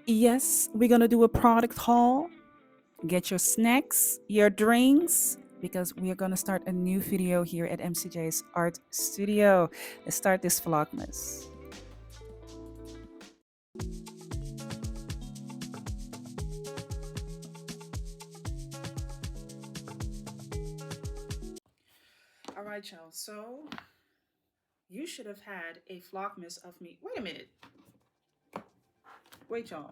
Yes, we're gonna do a product haul. Get your snacks, your drinks, because we are gonna start a new video here at MCJ's Art Studio. Let's start this Vlogmas. All right, y'all. So you should have had a Vlogmas of me. Wait a minute. Wait, y'all.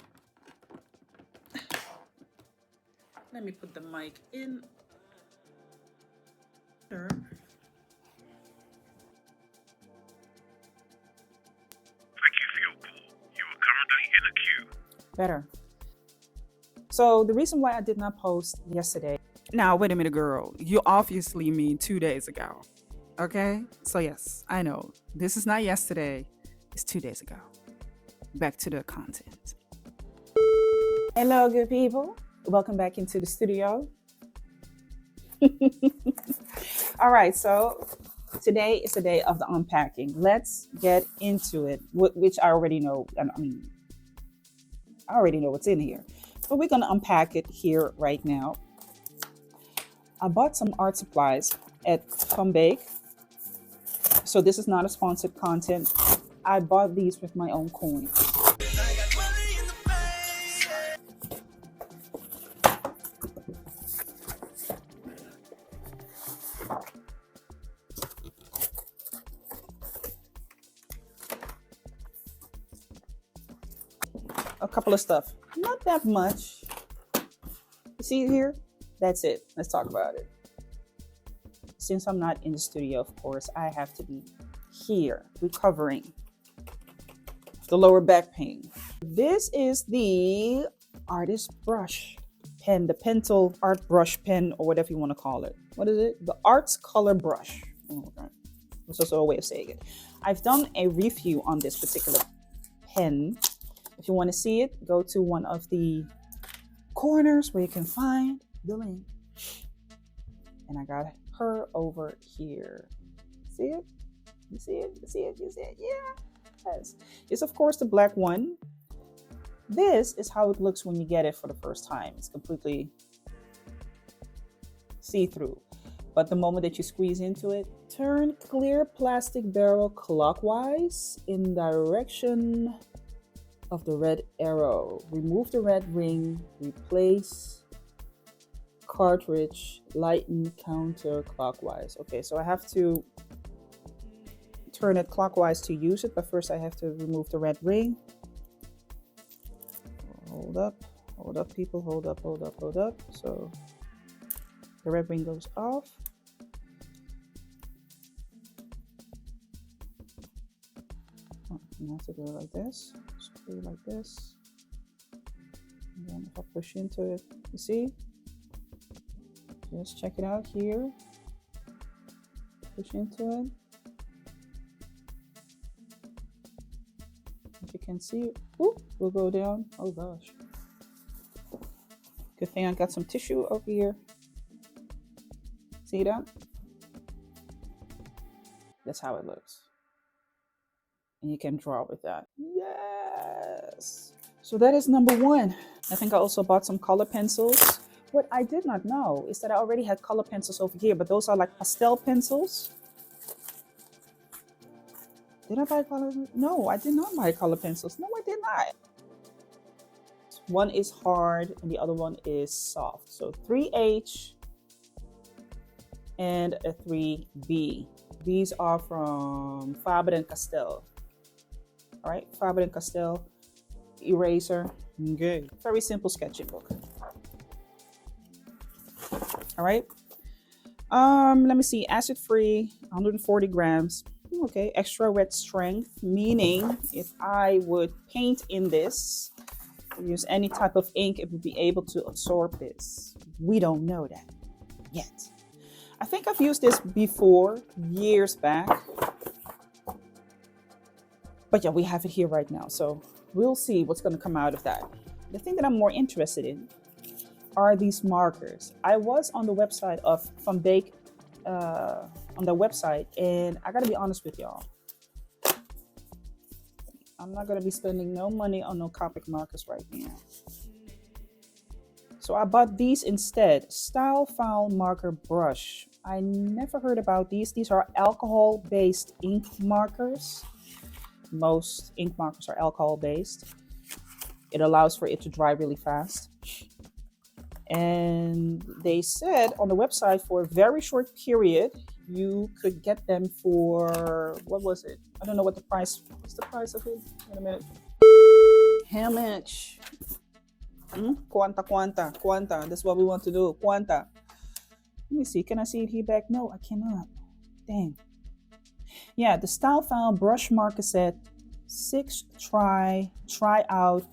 Let me put the mic in. Sure. Thank you for your call. You are currently in a queue. Better. So the reason why I did not post yesterday. Now, wait a minute, girl. You obviously mean 2 days ago. Okay? So yes, I know. This is not yesterday. It's 2 days ago. Back to the content. Hello, good people. Welcome back into the studio. All right, so today is the day of the unpacking. Let's get into it, which I already know. I already know what's in here, but we're gonna unpack it here right now. I bought some art supplies from Beek. So this is not a sponsored content. I bought these with my own coin. A couple of stuff, not that much. You see it here? That's it. Let's talk about it. Since I'm not in the studio, of course, I have to be here recovering the lower back pain. This is the artist brush pen, the pencil art brush pen, or whatever you want to call it. What is it? The Arts Color Brush. Oh, okay. That's also a way of saying it. I've done a review on this particular pen. If you want to see it, go to one of the corners where you can find the link. And I got her over here. See it? You see it? You see it? You see it? Yeah. Yes. It's of course the black one. This is how it looks when you get it for the first time. It's completely see-through. But the moment that you squeeze into it, turn clear plastic barrel clockwise in direction of the red arrow. Remove the red ring, replace cartridge, lighten counterclockwise. Okay, so I have to turn it clockwise to use it, but first I have to remove the red ring. Hold up people, hold up. So the red ring goes off. Oh, you have to do it like this. Screw like this. And then if I push into it, you see? Just check it out here. Push into it. If you can see it, whoop, will go down. Oh gosh. Good thing I got some tissue over here. See that? That's how it looks. And you can draw with that. Yes. So that is number one. I think I also bought some color pencils. What I did not know is that I already had color pencils over here, but those are like pastel pencils. Did I buy color? No, I did not buy color pencils. No, I did not. One is hard and the other one is soft. So 3H and a 3B. These are from Faber-Castell. All right, Faber-Castell eraser. Good. Very simple sketchbook. All right. Let me see. Acid free, 140 grams. Okay, extra wet strength, meaning if I would paint in this, use any type of ink, it would be able to absorb this. We don't know that yet. I think I've used this before, years back. But yeah, we have it here right now. So we'll see what's going to come out of that. The thing that I'm more interested in are these markers. I was on the website from Beek, on the website, and I gotta be honest with y'all. I'm not going to be spending no money on no Copic markers right now. So I bought these instead. Stylefile marker brush. I never heard about these. These are alcohol-based ink markers. Most ink markers are alcohol-based. It allows for it to dry really fast. And they said on the website for a very short period, you could get them for, what was it? I don't know what the price, what's the price of it? Wait a minute. How much? Quanta. That's what we want to do. Quanta. Let me see. Can I see it here back? No, I cannot. Dang. Yeah, the Stylefile brush marker set 6 try out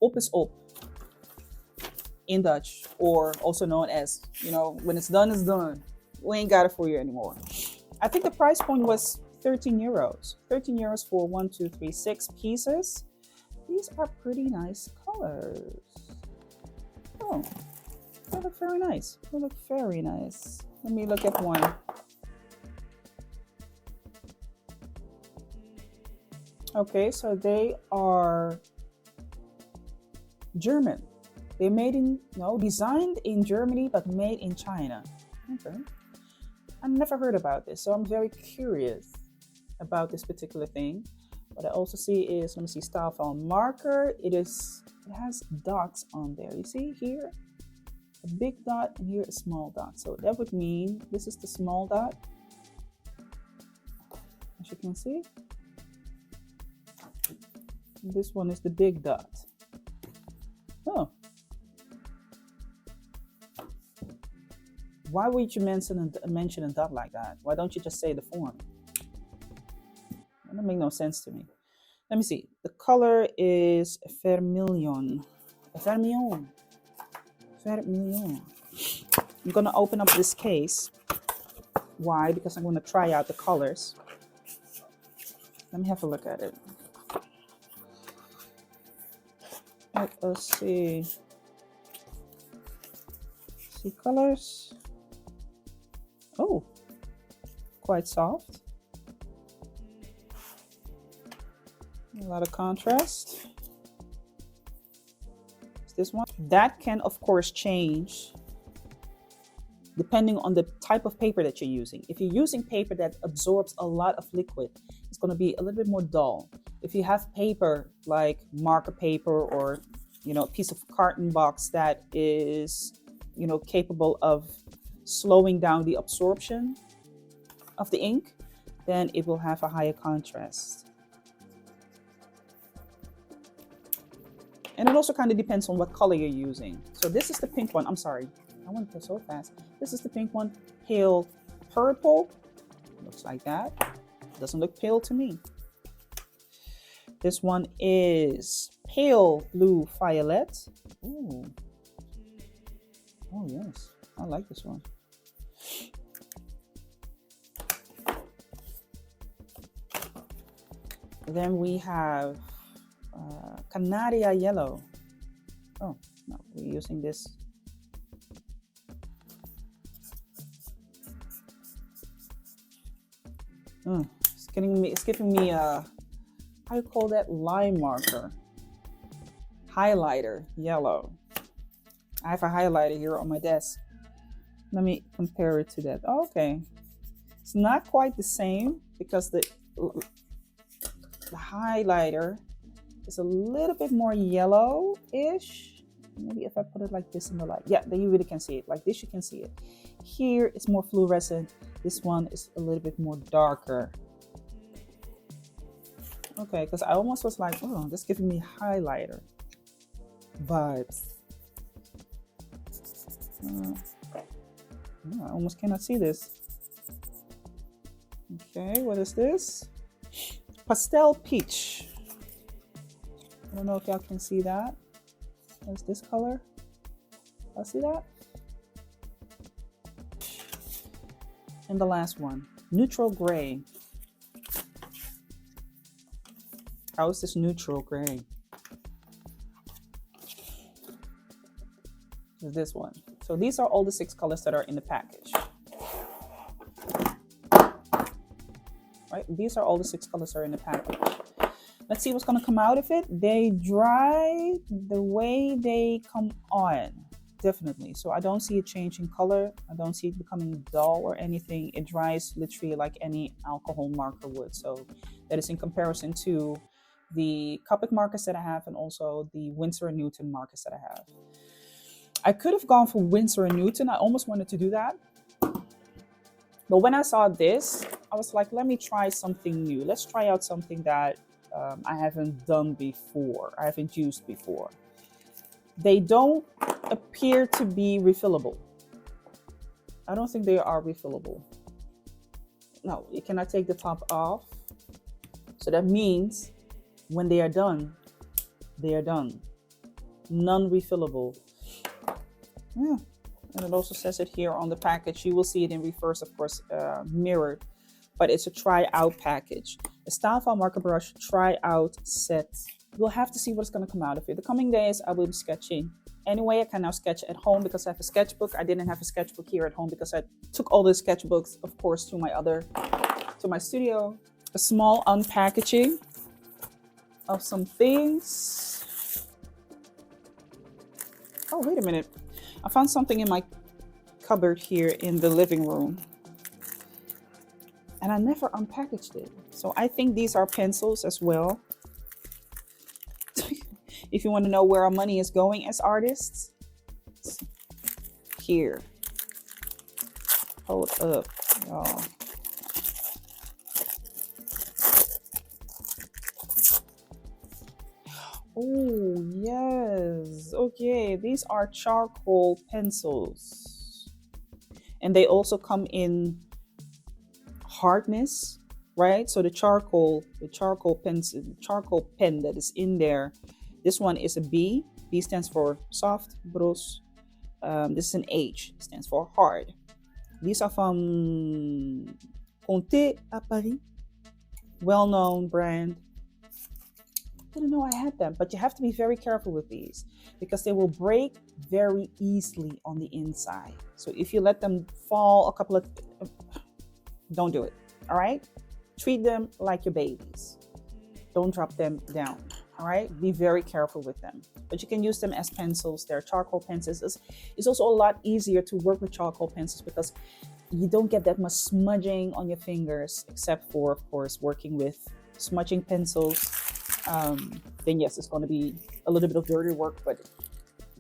op is op in Dutch, or also known as, when it's done, it's done. We ain't got it for you anymore. I think the price point was 13 euros. 13 euros for 1, 2, 3, 6 pieces. These are pretty nice colors. Oh, they look very nice. They look very nice. Let me look at one. Okay, so they are German. They're designed in Germany, but made in China. Okay. I never heard about this, so I'm very curious about this particular thing. What I also see is, let me see, Stylefile marker. It has dots on there. You see here, a big dot, and here a small dot. So that would mean this is the small dot, as you can see. This one is the big dot. Oh. Why would you mention a dot like that? Why don't you just say the form? That doesn't make no sense to me. Let me see. The color is vermilion. Vermilion. I'm going to open up this case. Why? Because I'm going to try out the colors. Let me have a look at it. Let us see. See colors. Oh, quite soft. A lot of contrast. Is this one? That can, of course, change depending on the type of paper that you're using. If you're using paper that absorbs a lot of liquid, it's going to be a little bit more dull. If you have paper like marker paper or, a piece of carton box that is, capable of slowing down the absorption of the ink, then it will have a higher contrast. And it also kind of depends on what color you're using. So this is the pink one. I'm sorry, I went so fast. This is the pink one, pale purple. Looks like that. Doesn't look pale to me. This one is pale blue violet. Ooh. Oh yes, I like this one. Then we have Canaria yellow. Oh no, we're using this. It's giving me a, how you call that, line marker, highlighter yellow. I have a highlighter here on my desk. Let me compare it to that. Oh, okay, it's not quite the same because the highlighter is a little bit more yellow-ish. Maybe if I put it like this in the light, yeah, then you really can see it. Like this, you can see it. Here it's more fluorescent. This one is a little bit more darker. Okay, because I almost was like, oh, that's giving me highlighter vibes. I almost cannot see this. Okay, what is this? Pastel peach. I don't know if y'all can see that. What's this color? Y'all see that? And the last one, neutral gray. How is this neutral gray? Is this one. So these are all the 6 colors that are in the package. Right? These are all the 6 colors that are in the package. Let's see what's going to come out of it. They dry the way they come on, definitely. So I don't see a change in color. I don't see it becoming dull or anything. It dries literally like any alcohol marker would. So that is in comparison to the Copic markers that I have and also the Winsor & Newton markers that I have. I could have gone for Winsor & Newton. I almost wanted to do that. But when I saw this, I was like, let me try something new. Let's try out something that I haven't done before. I haven't used before. They don't appear to be refillable. I don't think they are refillable. No, you cannot take the top off. So that means when they are done, they are done. Non-refillable. Yeah. And it also says it here on the package. You will see it in reverse, of course, mirrored. But it's a try-out package. A Stylefile marker brush try-out set. We'll have to see what's going to come out of it. The coming days, I will be sketching. Anyway, I can now sketch at home because I have a sketchbook. I didn't have a sketchbook here at home because I took all the sketchbooks, of course, to my studio. A small unpackaging of some things. Oh, wait a minute. I found something in my cupboard here in the living room. And I never unpackaged it. So I think these are pencils as well. If you want to know where our money is going as artists, here. Hold up, y'all. Oh, yes. Okay, these are charcoal pencils. And they also come in hardness, right? So the charcoal pen that is in there, this one is a B. B stands for soft, bros. This is an H, stands for hard. These are from Conté à Paris, well-known brand. Didn't know I had them, but you have to be very careful with these because they will break very easily on the inside. So if you let them fall a couple of, don't do it. All right, treat them like your babies. Don't drop them down. All right, be very careful with them. But you can use them as pencils. They're charcoal pencils. It's also a lot easier to work with charcoal pencils because you don't get that much smudging on your fingers, except for, of course, working with smudging pencils. Then yes, it's going to be a little bit of dirty work, but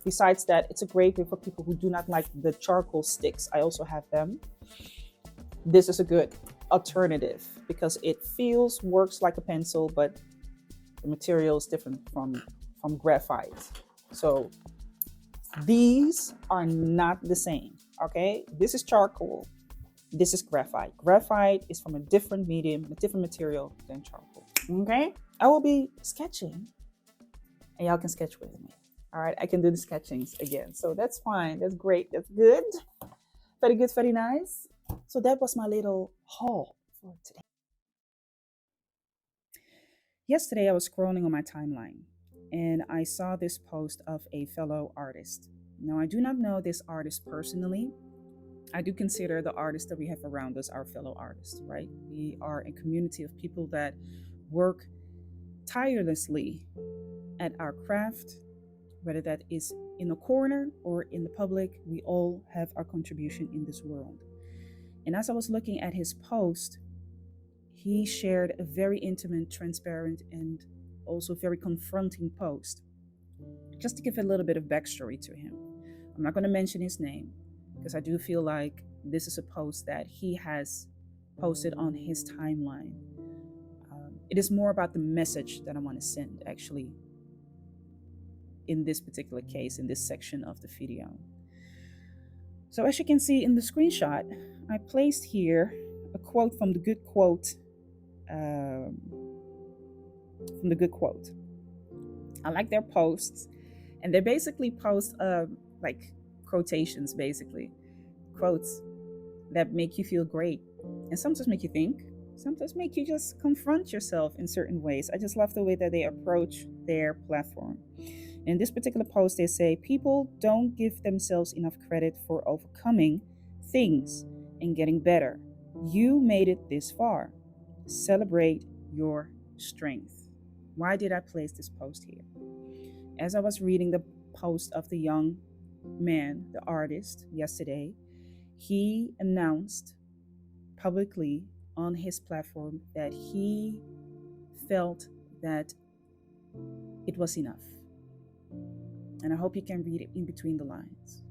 besides that, it's a great way for people who do not like the charcoal sticks. I also have them. This is a good alternative because it works like a pencil, but the material is different from graphite. So these are not the same. Okay, this is charcoal. This is graphite. Graphite is from a different medium, a different material than charcoal. Okay, I will be sketching and y'all can sketch with me. All right, I can do the sketchings again. So that's fine. That's great. That's good. Very good, very nice. So that was my little haul for today. Yesterday, I was scrolling on my timeline and I saw this post of a fellow artist. Now, I do not know this artist personally. I do consider the artists that we have around us our fellow artists, right? We are a community of people that work tirelessly at our craft, whether that is in a corner or in the public. We all have our contribution in this world. And as I was looking at his post, he shared a very intimate, transparent, and also very confronting post. Just to give a little bit of backstory to him. I'm not going to mention his name because I do feel like this is a post that he has posted on his timeline. It is more about the message that I want to send, actually, in this particular case, in this section of the video. So as you can see in the screenshot, I placed here a quote from the Good Quote. I like their posts, and they basically post like quotations, basically quotes that make you feel great, and sometimes make you think, sometimes make you just confront yourself in certain ways. I just love the way that they approach their platform. In this particular post, they say, people don't give themselves enough credit for overcoming things and getting better. You made it this far. Celebrate your strength. Why did I place this post here? As I was reading the post of the young man, the artist, yesterday, he announced publicly on his platform that he felt that it was enough. And I hope you can read it in between the lines.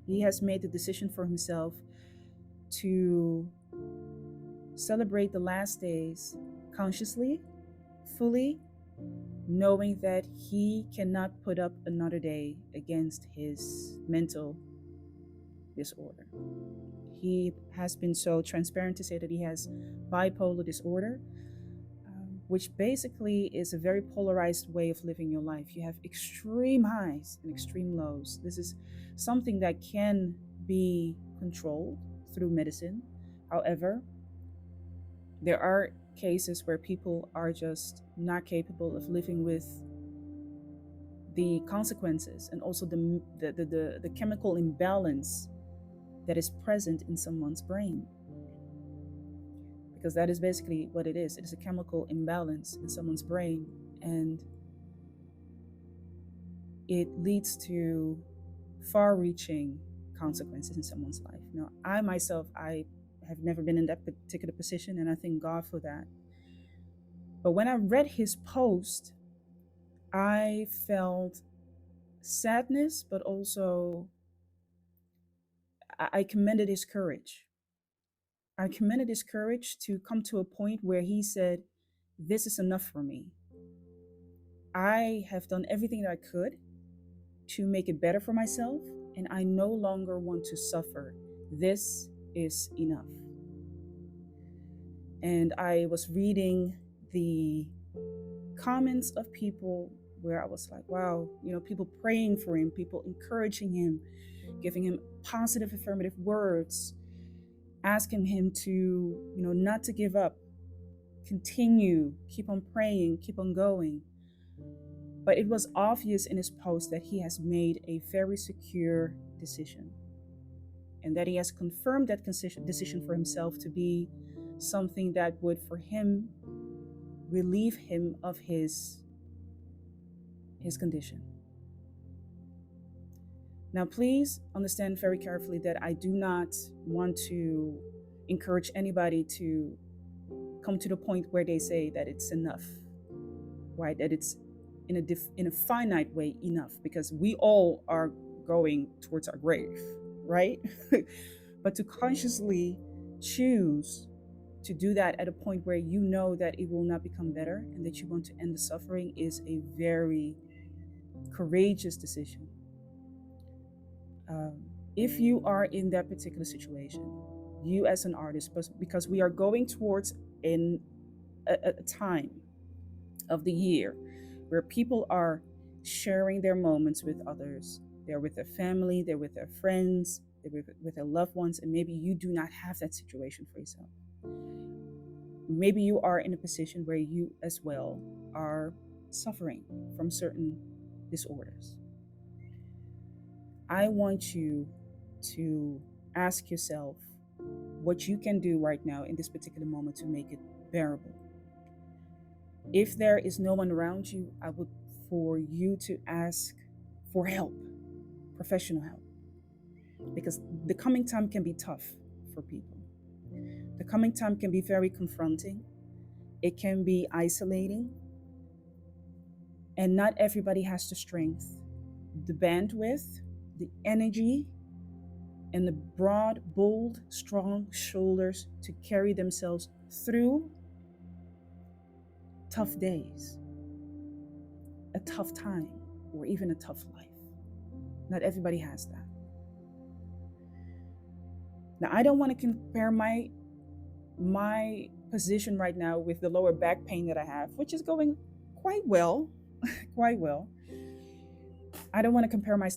He has made the decision for himself to celebrate the last days consciously, fully, knowing that he cannot put up another day against his mental disorder. He has been so transparent to say that he has bipolar disorder, which basically is a very polarized way of living your life. You have extreme highs and extreme lows. This is something that can be controlled through medicine. However, there are cases where people are just not capable of living with the consequences and also the chemical imbalance that is present in someone's brain. Because that is basically what it is. It is a chemical imbalance in someone's brain, and it leads to far-reaching consequences in someone's life. Now, I myself, I have never been in that particular position, and I thank God for that. But when I read his post, I felt sadness, but also I commended his courage. I commended his courage to come to a point where he said, "This is enough for me. I have done everything that I could to make it better for myself, and I no longer want to suffer. This is enough." And I was reading the comments of people where I was like, wow, people praying for him, people encouraging him, giving him positive affirmative words, asking him to, not to give up, continue, keep on praying, keep on going. But it was obvious in his post that he has made a very secure decision, and that he has confirmed that decision for himself to be something that would, for him, relieve him of his condition. Now, please understand very carefully that I do not want to encourage anybody to come to the point where they say that it's enough, right? That it's in a finite way enough, because we all are going towards our grave, right? But to consciously choose to do that at a point where you know that it will not become better and that you want to end the suffering is a very courageous decision. If you are in that particular situation, you as an artist, because we are going towards a time of the year where people are sharing their moments with others. They're with their family, they're with their friends, they're with their loved ones, and maybe you do not have that situation for yourself. Maybe you are in a position where you as well are suffering from certain disorders. I want you to ask yourself what you can do right now in this particular moment to make it bearable. If there is no one around you, I would for you to ask for help, professional help, because the coming time can be tough for people. The coming time can be very confronting. It can be isolating, and not everybody has the strength, the bandwidth, the energy, and the broad, bold, strong shoulders to carry themselves through tough days, a tough time, or even a tough life. Not everybody has that. Now, I don't want to compare my position right now with the lower back pain that I have, which is going quite well, quite well. I don't want to compare my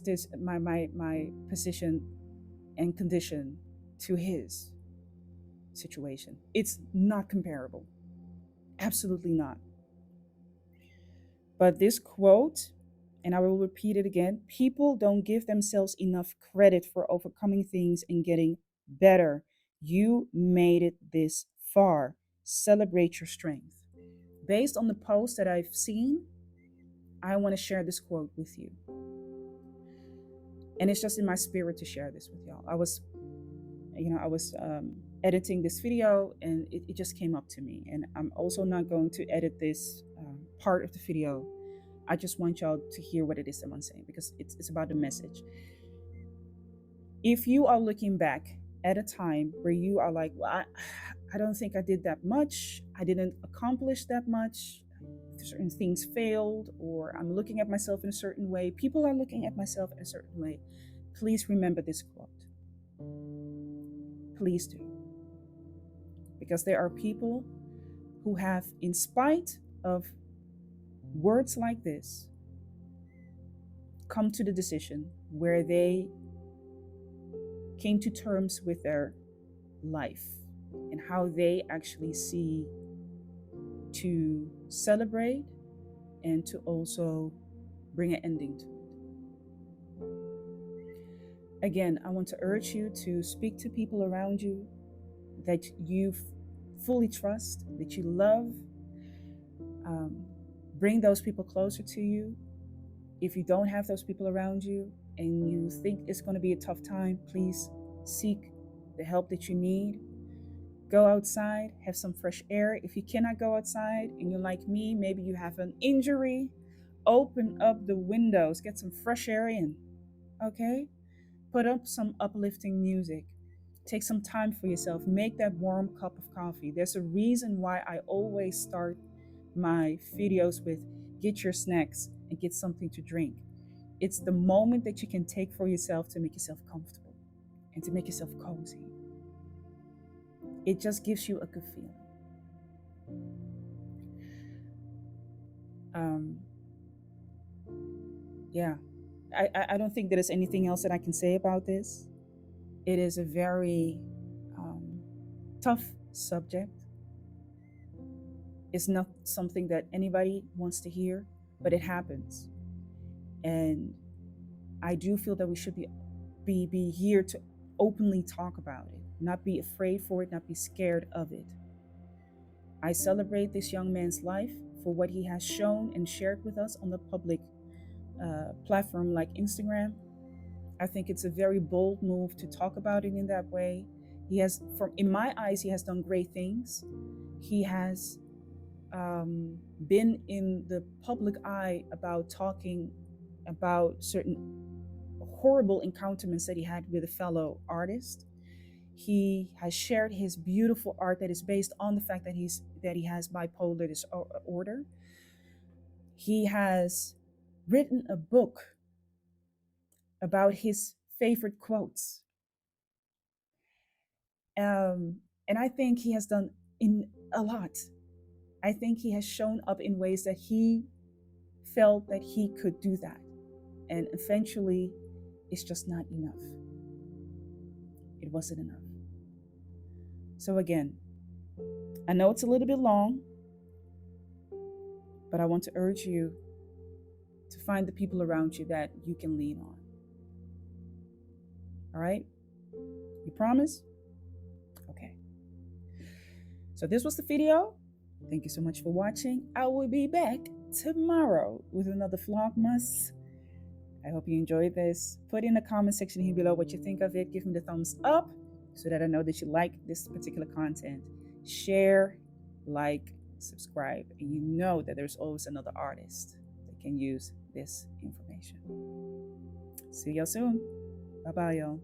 position and condition to his situation. It's not comparable. Absolutely not. But this quote, and I will repeat it again, people don't give themselves enough credit for overcoming things and getting better. You made it this far. Celebrate your strength. based on the post that I've seen, I want to share this quote with you. And it's just in my spirit to share this with y'all. I was editing this video, and it just came up to me. And I'm also not going to edit this part of the video. I just want y'all to hear what it is that I'm saying, because it's about the message. If you are looking back at a time where you are like, well, I don't think I did that much, I didn't accomplish that much, certain things failed, or I'm looking at myself in a certain way, people are looking at myself in a certain way, please remember this quote. Please do. Because there are people who have, in spite of words like this, come to the decision where they came to terms with their life and how they actually see to celebrate and to also bring an ending to it. Again, I want to urge you to speak to people around you that you fully trust, that you love. Bring those people closer to you. If you don't have those people around you and you think it's going to be a tough time, please seek the help that you need. Go outside, have some fresh air. If you cannot go outside and you're like me, maybe you have an injury, open up the windows, get some fresh air in, okay? Put up some uplifting music. Take some time for yourself. Make that warm cup of coffee. There's a reason why I always start my videos with get your snacks and get something to drink. It's the moment that you can take for yourself to make yourself comfortable and to make yourself cozy. It just gives you a good feeling. I don't think there's anything else that I can say about this. It is a very tough subject. It's not something that anybody wants to hear, but it happens. And I do feel that we should be here to openly talk about it, not be afraid for it, not be scared of it. I celebrate this young man's life for what he has shown and shared with us on the public platform like Instagram. I think it's a very bold move to talk about it in that way. He has, in my eyes, he has done great things. He has been in the public eye about talking about certain horrible encounters that he had with a fellow artist. He has shared his beautiful art that is based on the fact that he has bipolar disorder. He has written a book about his favorite quotes. And I think he has done a lot. I think he has shown up in ways that he felt that he could do that. And eventually, it's just not enough. It wasn't enough. So again, I know it's a little bit long, but I want to urge you to find the people around you that you can lean on. All right? You promise? Okay. So this was the video. Thank you so much for watching. I will be back tomorrow with another Vlogmas. I hope you enjoyed this. Put in the comment section here below what you think of it. Give me the thumbs up so that I know that you like this particular content. Share, like, subscribe, and you know that there's always another artist that can use this information. See y'all soon. Bye-bye, y'all.